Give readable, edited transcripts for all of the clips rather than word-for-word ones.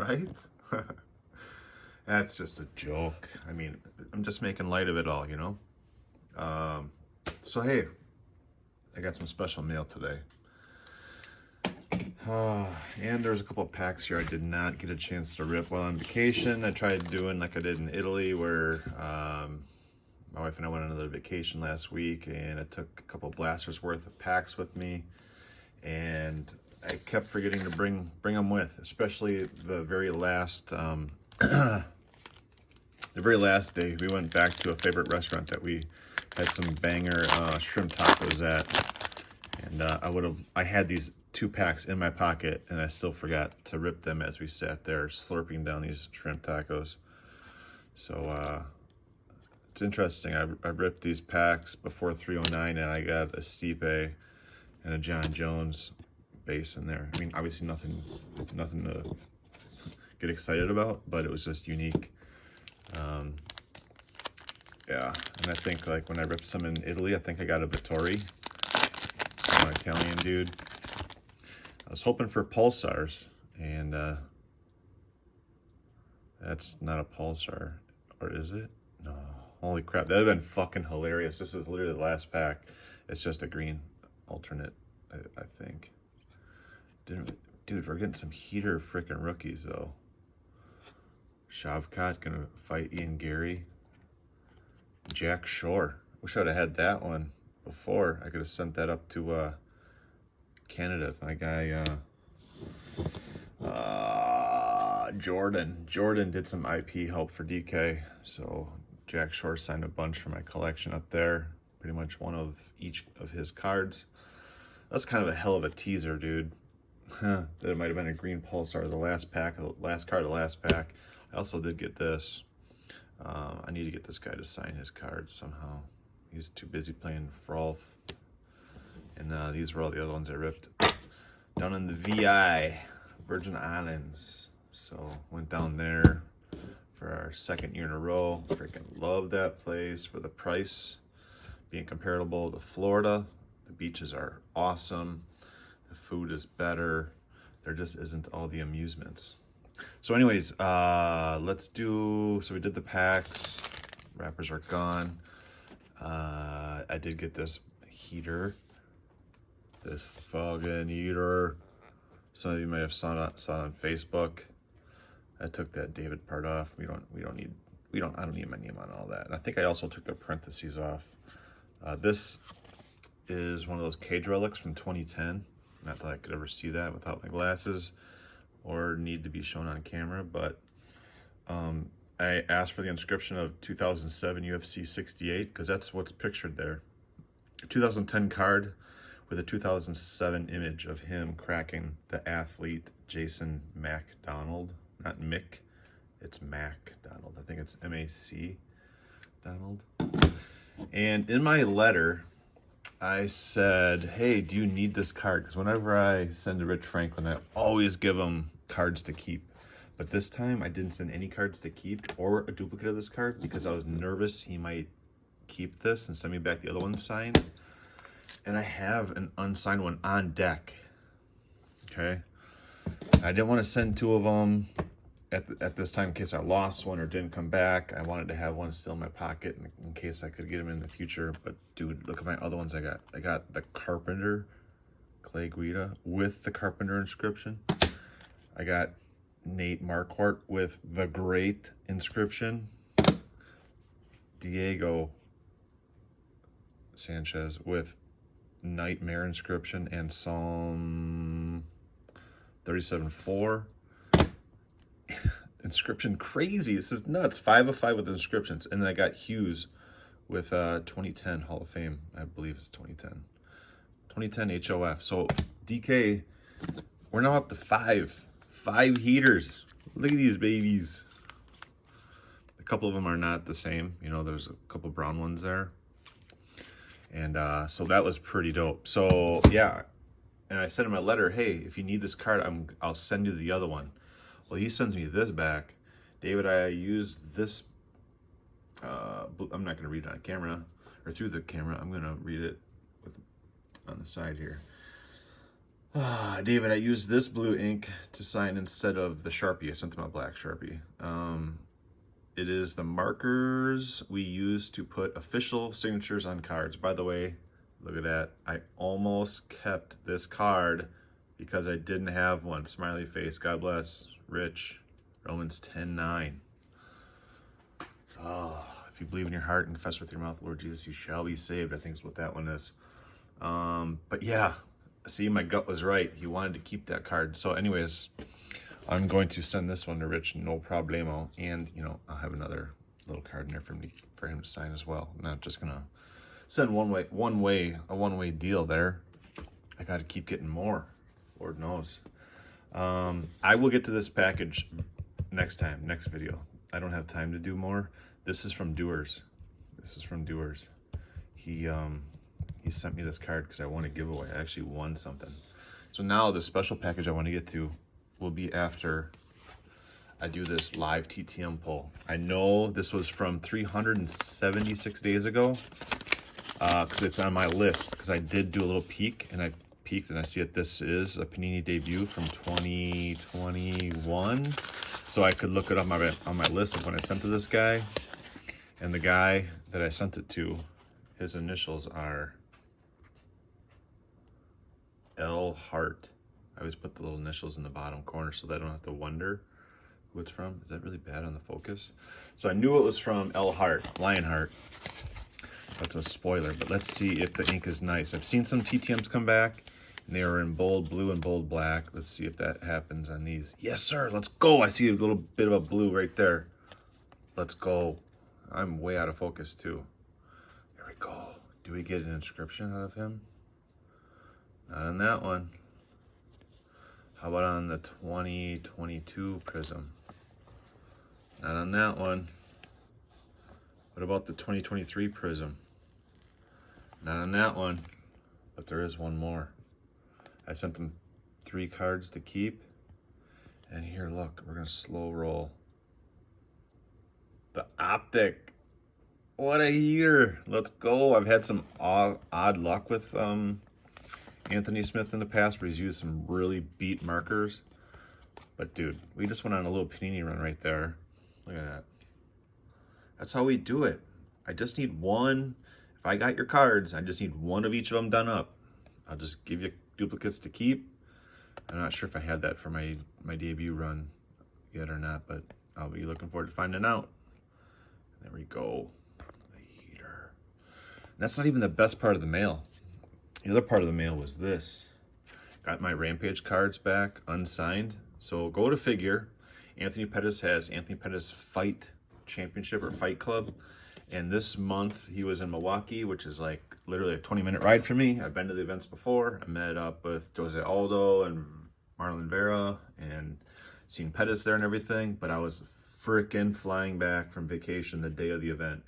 Right? That's just a joke. I mean, I'm just making light of it all, you know? So hey, I got some special mail today. And there's a couple of packs here I did not get a chance to rip while on vacation. I tried doing like I did in Italy, where my wife and I went on another vacation last week, and I took a couple blasters worth of packs with me, and I kept forgetting to bring them with, especially the very last the very last day. We went back to a favorite restaurant that we had some banger shrimp tacos at, and I had these 2 packs in my pocket, and I still forgot to rip them as we sat there slurping down these shrimp tacos. So it's interesting. I ripped these packs before 309, and I got a Stipe and a John Jones base in there. I mean, obviously nothing to get excited about, but it was just unique. Yeah, and I think like when I ripped some in Italy, I think I got a Vittori, an Italian dude. I was hoping for pulsars, and that's not a pulsar, or is it? No, holy crap, that'd have been fucking hilarious. This is literally the last pack. It's just a green alternate, I think. Dude, we're getting some heater freaking rookies though. Shavkat gonna fight Ian Gary. Jack Shore. Wish I'd have had that one before. I could have sent that up to Canada. My guy Jordan did some IP help for DK, so Jack Shore signed a bunch for my collection up there. Pretty much one of each of his cards. That's kind of a hell of a teaser, dude. That it might have been a green pulsar, the last pack, the last card of the last pack. I also did get this. I need to get this guy to sign his cards somehow. He's too busy playing Frolf. And these were all the other ones I ripped down in the VI, Virgin Islands. So went down there for our 2nd year in a row. Freaking love that place for the price being comparable to Florida. The beaches are awesome. The food is better. There just isn't all the amusements. So anyways, so we did the packs. Wrappers are gone. I did get this heater. This fucking heater. Some of you might have saw it on Facebook. I took that David part off. I don't need my name on all that. And I think I also took the parentheses off. This is one of those cage relics from 2010. Not that I could ever see that without my glasses or need to be shown on camera, but I asked for the inscription of 2007 UFC 68 because that's what's pictured there. A 2010 card with a 2007 image of him cracking the athlete Jason McDonald. Not Mick, it's MacDonald. I think it's M-A-C Donald. And in my letter, I said, hey, do you need this card? Because whenever I send to Rich Franklin, I always give him cards to keep. But this time, I didn't send any cards to keep or a duplicate of this card because I was nervous he might keep this and send me back the other one signed. And I have an unsigned one on deck. Okay? I didn't want to send 2 of them at this time in case I lost one or didn't come back. I wanted to have one still in my pocket in case I could get them in the future. But dude, look at my other ones I got. I got the Carpenter Clay Guida with the Carpenter inscription. I got Nate Marquardt with the Great inscription. Diego Sanchez with Nightmare inscription and Psalm 37:4. Inscription crazy. This is nuts. 5 of 5 with inscriptions. And then I got Hughes with 2010 Hall of Fame. I believe it's 2010. 2010 HOF. So DK, we're now up to 5 heaters. Look at these babies. A couple of them are not the same. You know, there's a couple brown ones there. And so that was pretty dope. So yeah. And I said in my letter, hey, if you need this card, I'll send you the other one. Well, he sends me this back. David, I used this. I'm not going to read it on camera or through the camera. I'm going to read it on the side here. David, I used this blue ink to sign instead of the Sharpie. I sent them a black Sharpie. It is the markers we use to put official signatures on cards. By the way, look at that. I almost kept this card because I didn't have one. Smiley face. God bless. Rich. Romans 10:9. Oh, if you believe in your heart and confess with your mouth, Lord Jesus, you shall be saved. I think is what that one is. But yeah, see, my gut was right. He wanted to keep that card. So anyways, I'm going to send this one to Rich, no problemo. And, you know, I'll have another little card in there for him to sign as well. I'm not just going to send a one-way deal there. I got to keep getting more. Lord knows. I will get to this package next video. I don't have time to do more. This is from Doers. He sent me this card because I won a giveaway. I actually won something. So now the special package I want to get to will be after I do this live TTM poll. I know this was from 376 days ago because it's on my list, because I did do a little peek, and I peeked and I see that this is a Panini debut from 2021. So I could look it up on my list of when I sent to this guy. And the guy that I sent it to, his initials are L. Hart. I always put the little initials in the bottom corner so that I don't have to wonder who it's from. Is that really bad on the focus? So I knew it was from L. Hart, Lionheart. That's a spoiler, but let's see if the ink is nice. I've seen some TTMs come back, and they are in bold blue and bold black. Let's see if that happens on these. Yes, sir, let's go. I see a little bit of a blue right there. Let's go. I'm way out of focus, too. There we go. Do we get an inscription out of him? Not on that one. How about on the 2022 Prism? Not on that one. What about the 2023 Prism? Not on that one. But there is one more. I sent them 3 cards to keep. And here, look, we're going to slow roll. The Optic. What a heater. Let's go. I've had some odd luck with Anthony Smith in the past, where he's used some really beat markers. But dude, we just went on a little Panini run right there. Look at that. That's how we do it. I just need one. If I got your cards, I just need one of each of them done up. I'll just give you duplicates to keep. I'm not sure if I had that for my debut run yet or not, but I'll be looking forward to finding out. There we go. The heater. And that's not even the best part of the mail. The other part of the mail was this. Got my Rampage cards back, unsigned. So go to figure. Anthony Pettis has Anthony Pettis Fight Championship or Fight Club. And this month he was in Milwaukee, which is like literally a 20-minute ride for me. I've been to the events before. I met up with Jose Aldo and Marlon Vera and seen Pettis there and everything. But I was freaking flying back from vacation the day of the event.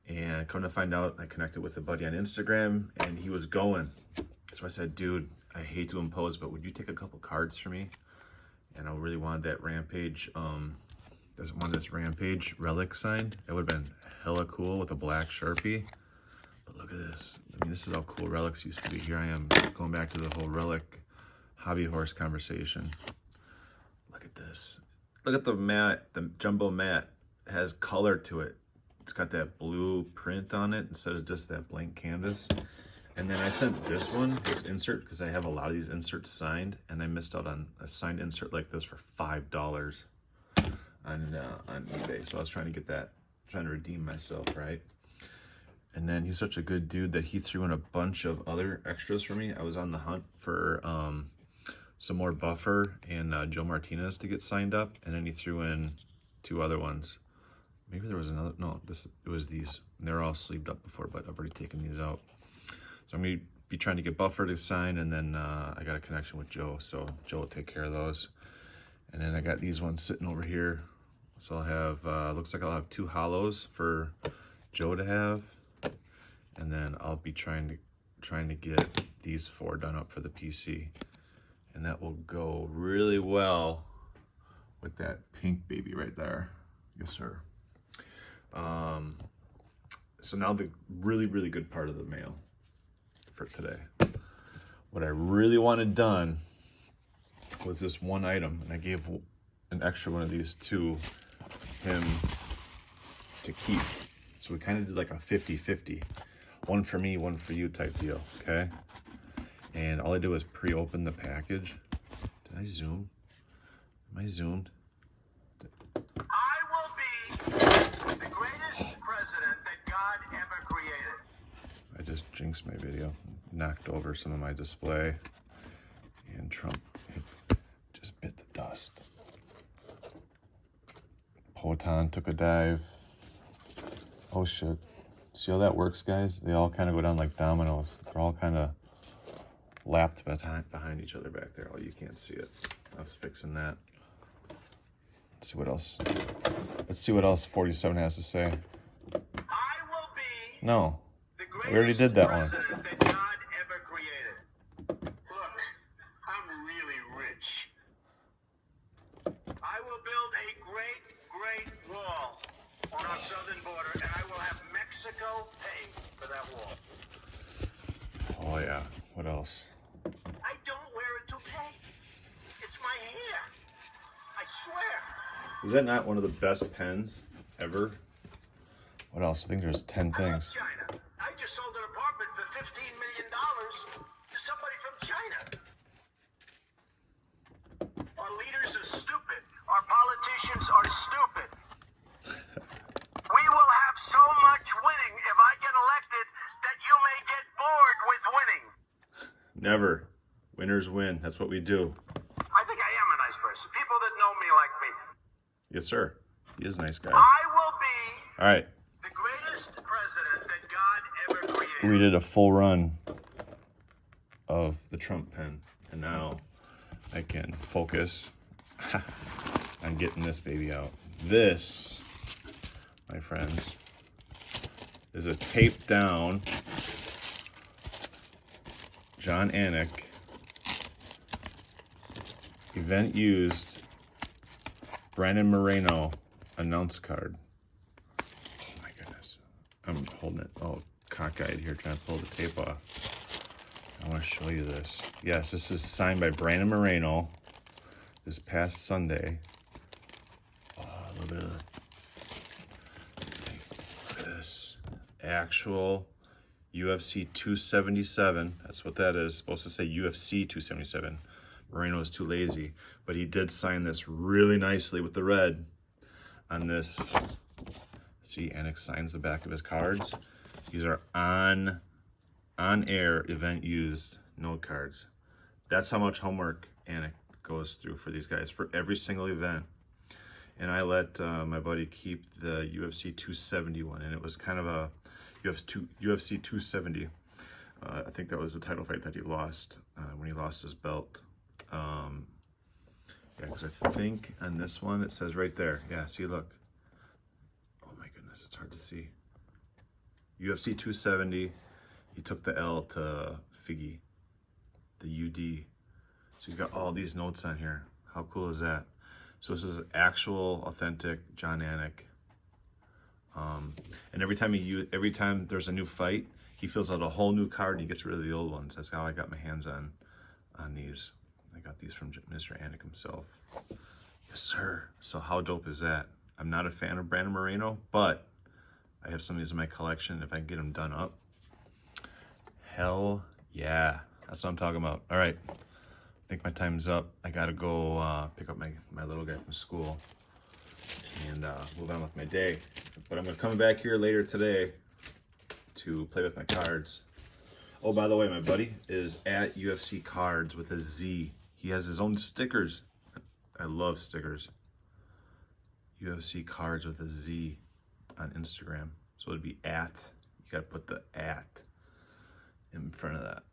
And come to find out, I connected with a buddy on Instagram, and he was going. So I said, dude, I hate to impose, but would you take a couple cards for me? And I really wanted that Rampage, this Rampage relic signed. That would have been hella cool with a black Sharpie. But look at this. I mean, this is how cool relics used to be. Here I am going back to the whole relic hobby horse conversation. Look at this. Look at the mat, the jumbo mat. It has color to it. It's got that blue print on it instead of just that blank canvas. And then I sent this insert, because I have a lot of these inserts signed, and I missed out on a signed insert like this for $5 on eBay. So I was trying to get that, trying to redeem myself, right? And then he's such a good dude that he threw in a bunch of other extras for me. I was on the hunt for some more Buffer and Joe Martinez to get signed up, and then he threw in 2 other ones. Maybe there was another, no, it was these. And they're all sleeved up before, but I've already taken these out. So I'm going to be trying to get Buffer to sign, and then I got a connection with Joe, so Joe will take care of those. And then I got these ones sitting over here. So I'll have, looks like I'll have 2 hollows for Joe to have. And then I'll be trying to get these 4 done up for the PC. And that will go really well with that pink baby right there. Yes, sir. So now the really, really good part of the mail for today. what I really wanted done was this one item, and I gave an extra one of these to him to keep. So we kind of did like a 50-50. One for me, one for you type deal, okay? And all I did was pre-open the package. Did I zoom? Am I zoomed? I will be the greatest president that God ever created. I just jinxed my video. Knocked over some of my display. And Trump just bit the dust. Poton took a dive. Oh shit. See how that works, guys? They all kind of go down like dominoes. They're all kind of lapped behind each other back there. Oh, you can't see it. I was fixing that. Let's see what else. Let's see what else 47 has to say. I will be No. the We already did that one. president that God ever created. Look, I'm really rich. I will build a great wall on our southern border, and I will have Mexico pay for that wall. Oh yeah. What else? I don't wear a toupee. It's my hair. I swear. Is that not one of the best pens ever? What else? I think there's 10 I love things. China. I just sold an apartment for $15 million to somebody from China. Our leaders are stupid. Our politicians are stupid. We will have so much winning if I get elected that you may get bored with winning. Never. Winners win. That's what we do. I think I am a nice person. People that know me like me. Yes, sir. He is a nice guy. I will be All right. the greatest president that God ever created. We did a full run of the Trump pen, and now I can focus on getting this baby out. This, my friends, is a taped down John Anik event used Brandon Moreno announce card. Oh my goodness. I'm holding it all cockeyed here trying to pull the tape off. I want to show you this. Yes, this is signed by Brandon Moreno this past Sunday. Oh, a little bit of look at this. Actual UFC 277. That's what that is. It's supposed to say UFC 277. Moreno is too lazy, but he did sign this really nicely with the red on this. See, Anik signs the back of his cards. These are on-air event used note cards. That's how much homework Anik goes through for these guys for every single event. And I let my buddy keep the UFC 270 one, and it was kind of a UFC 270. I think that was the title fight that he lost when he lost his belt. Yeah, because I think on this one it says right there. Yeah, see, look. Oh my goodness, it's hard to see. UFC 270. He took the L to Figgy, the UD. So he's got all these notes on here. How cool is that? So this is actual, authentic John Anik. And every time there's a new fight, he fills out a whole new card and he gets rid of the old ones. That's how I got my hands on these. I got these from Mr. Anik himself. Yes, sir. So how dope is that? I'm not a fan of Brandon Moreno, but I have some of these in my collection. If I can get them done up, hell yeah. That's what I'm talking about. All right. I think my time's up. I got to go pick up my little guy from school and move on with my day. But I'm going to come back here later today to play with my cards. Oh, by the way, my buddy is at UFC Cards with a Z. He has his own stickers. I love stickers. UFC Cards with a Z on Instagram. So it'd be at. You got to put the at in front of that.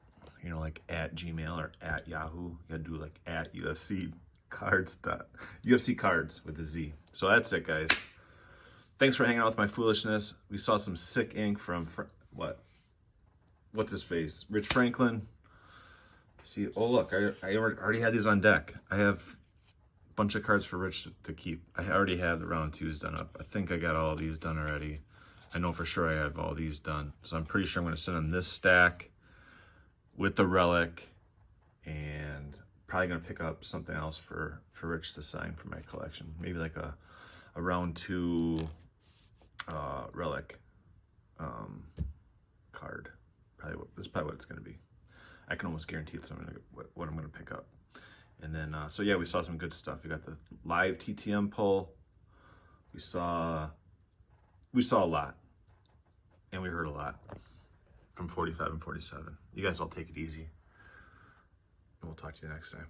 You know, like at Gmail or at Yahoo. You got to do like at UFC Cards. UFC Cards with a Z. So that's it, guys. Thanks for hanging out with my foolishness. We saw some sick ink from what's his face? Rich Franklin. See, oh look, I already had these on deck. I have a bunch of cards for Rich to keep. I already have the round twos done up. I think I got all these done already. I know for sure I have all these done. So I'm pretty sure I'm going to send them this stack with the relic and probably gonna pick up something else for Rich to sign for my collection. Maybe like a round 2 relic card. That's probably what it's gonna be. I can almost guarantee it's what I'm gonna pick up. And then so yeah, we saw some good stuff. We got the live TTM pull. We saw a lot, and we heard a lot from 45 and 47. You guys all take it easy, and we'll talk to you next time.